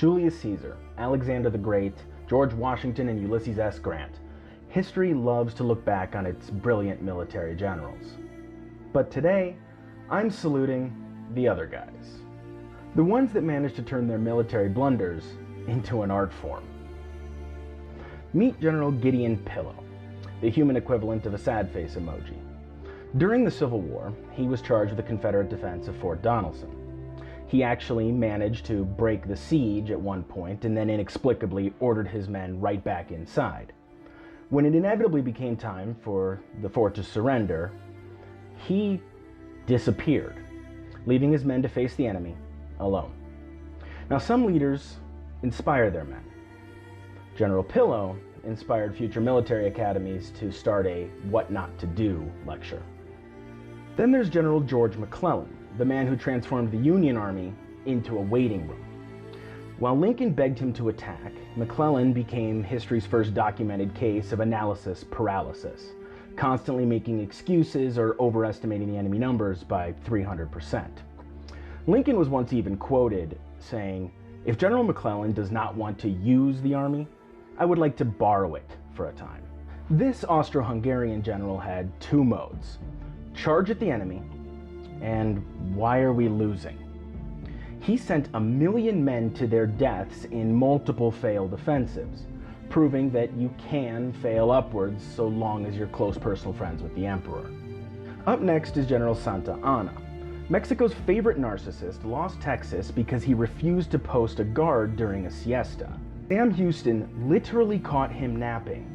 Julius Caesar, Alexander the Great, George Washington, and Ulysses S. Grant. History loves to look back on its brilliant military generals. But today, I'm saluting the other guys. The ones that managed to turn their military blunders into an art form. Meet General Gideon Pillow, the human equivalent of a sad face emoji. During the Civil War, he was charged with the Confederate defense of Fort Donelson. He actually managed to break the siege at one point and then inexplicably ordered his men right back inside. When it inevitably became time for the fort to surrender, he disappeared, leaving his men to face the enemy alone. Now, some leaders inspire their men. General Pillow inspired future military academies to start a what not to do lecture. Then there's General George McClellan, the man who transformed the Union Army into a waiting room. While Lincoln begged him to attack, McClellan became history's first documented case of analysis paralysis, constantly making excuses or overestimating the enemy numbers by 300%. Lincoln was once even quoted saying, "If General McClellan does not want to use the army, I would like to borrow it for a time." This Austro-Hungarian general had two modes: charge at the enemy, and why are we losing? He sent 1 million men to their deaths in multiple failed offensives, proving that you can fail upwards so long as you're close personal friends with the emperor. Up next is General Santa Anna. Mexico's favorite narcissist lost Texas because he refused to post a guard during a siesta. Sam Houston literally caught him napping,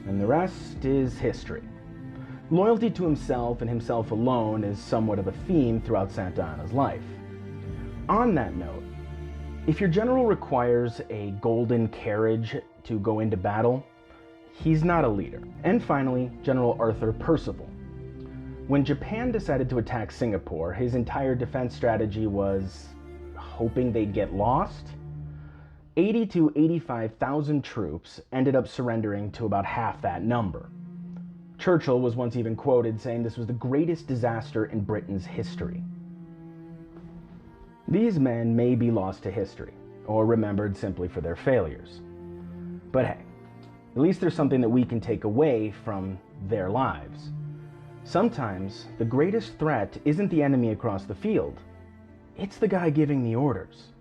and the rest is history. Loyalty to himself and himself alone is somewhat of a theme throughout Santa Anna's life. On that note, if your general requires a golden carriage to go into battle, he's not a leader. And finally, General Arthur Percival. When Japan decided to attack Singapore, his entire defense strategy was hoping they'd get lost. 80 to 85,000 troops ended up surrendering to about half that number. Churchill was once even quoted saying this was the greatest disaster in Britain's history. These men may be lost to history, or remembered simply for their failures. But hey, at least there's something that we can take away from their lives. Sometimes the greatest threat isn't the enemy across the field, it's the guy giving the orders.